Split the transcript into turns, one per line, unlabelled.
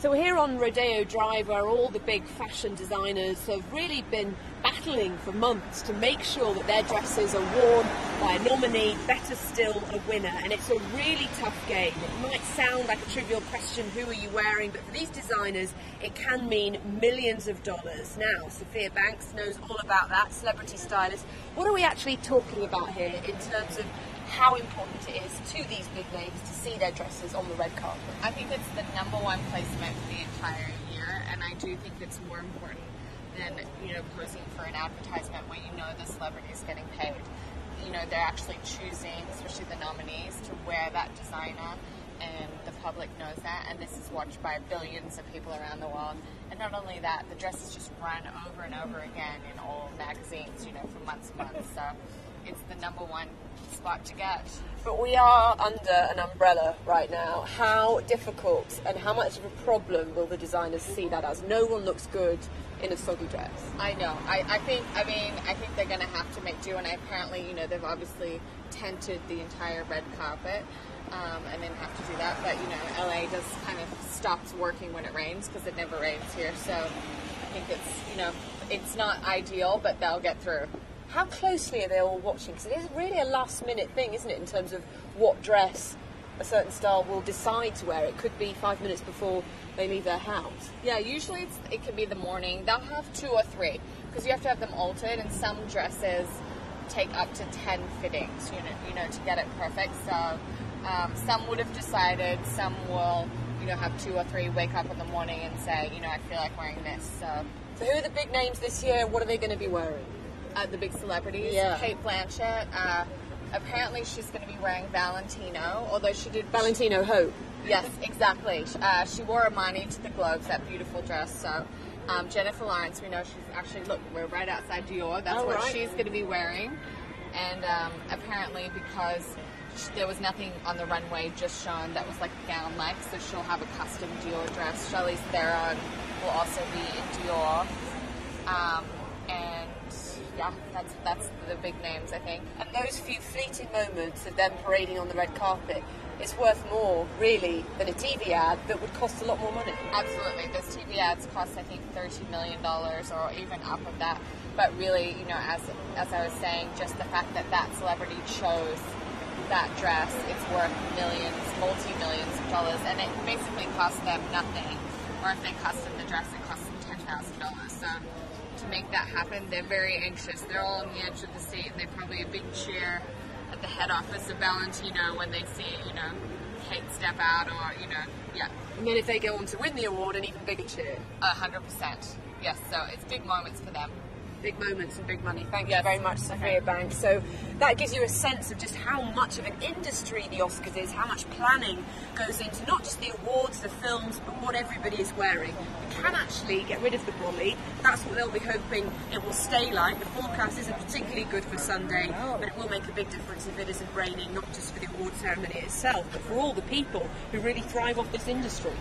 So we're here on Rodeo Drive, where all the big fashion designers have really been battling for months to make sure that their dresses are worn by a nominee, better still, a winner. And it's a really tough game. It might sound like a trivial question, who are you wearing? But for these designers, it can mean millions of dollars. Now, Sophia Banks knows all about that, celebrity stylist. What are we actually talking about here in terms of how important it is to these big names to see their dresses on the red carpet?
I think it's the #1 placement for the entire year, and I do think it's more important than, posing for an advertisement when you know the celebrity is getting paid. They're actually choosing, especially the nominees, to wear that designer, and the public knows that, and this is watched by billions of people around the world. And not only that, the dresses just run over and over again in all magazines, for months and months. So it's the #1 spot to get.
But we are under an umbrella right now. How difficult and how much of a problem will the designers see that as? No one looks good in a soggy dress.
I know. I think they're going to have to make do, and apparently, they've obviously tented the entire red carpet, and then have to do that. But LA just kind of stops working when it rains because it never rains here. So I think it's not ideal, but they'll get through.
How closely are they all watching? Because it is really a last-minute thing, isn't it, in terms of what dress a certain style will decide to wear. It could be 5 minutes before they leave their house.
Yeah, usually it can be the morning. They'll have 2 or 3, because you have to have them altered, and some dresses take up to 10 fittings, to get it perfect. So some would have decided, some will, have 2 or 3, wake up in the morning and say, I feel like wearing this. So
who are the big names this year? What are they going to be wearing?
The big celebrities.
Yeah.
Kate Blanchett. Apparently she's going to be wearing Valentino, although she did...
Valentino Hope.
Yes, exactly. She wore Armani to the Globes, that beautiful dress. So Jennifer Lawrence, we know she's actually... Look, we're right outside Dior. That's what she's going to be wearing. And apparently because there was nothing on the runway just shown that was like gown-like, so she'll have a custom Dior dress. Charlize Theron will also be in Dior. And yeah, that's the big names, I think.
And those few fleeting moments of them parading on the red carpet, it's worth more, really, than a TV ad that would cost a lot more money.
Absolutely. Those TV ads cost, I think, $30 million or even up of that. But really, as I was saying, just the fact that that celebrity chose that dress, it's worth millions, multi-millions of dollars, and it basically costs them nothing. Or if they custom the dress, it costs them $10,000. So to make that happen, they're very anxious. They're all on the edge of the seat, and they probably a big cheer at the head office of Valentino when they see, Kate step out, or, yeah.
And then if they go on to win the award, an even bigger cheer.
100%. Yes, so it's big moments for them.
Big moments and big money. Thank you very much, Sophia Banks. So that gives you a sense of just how much of an industry the Oscars is, how much planning goes into not just the awards, the films, but what everybody is wearing. We can actually get rid of the brolly. That's what they'll be hoping it will stay like. The forecast isn't particularly good for Sunday, but it will make a big difference if it isn't raining, not just for the award ceremony itself, but for all the people who really thrive off this industry.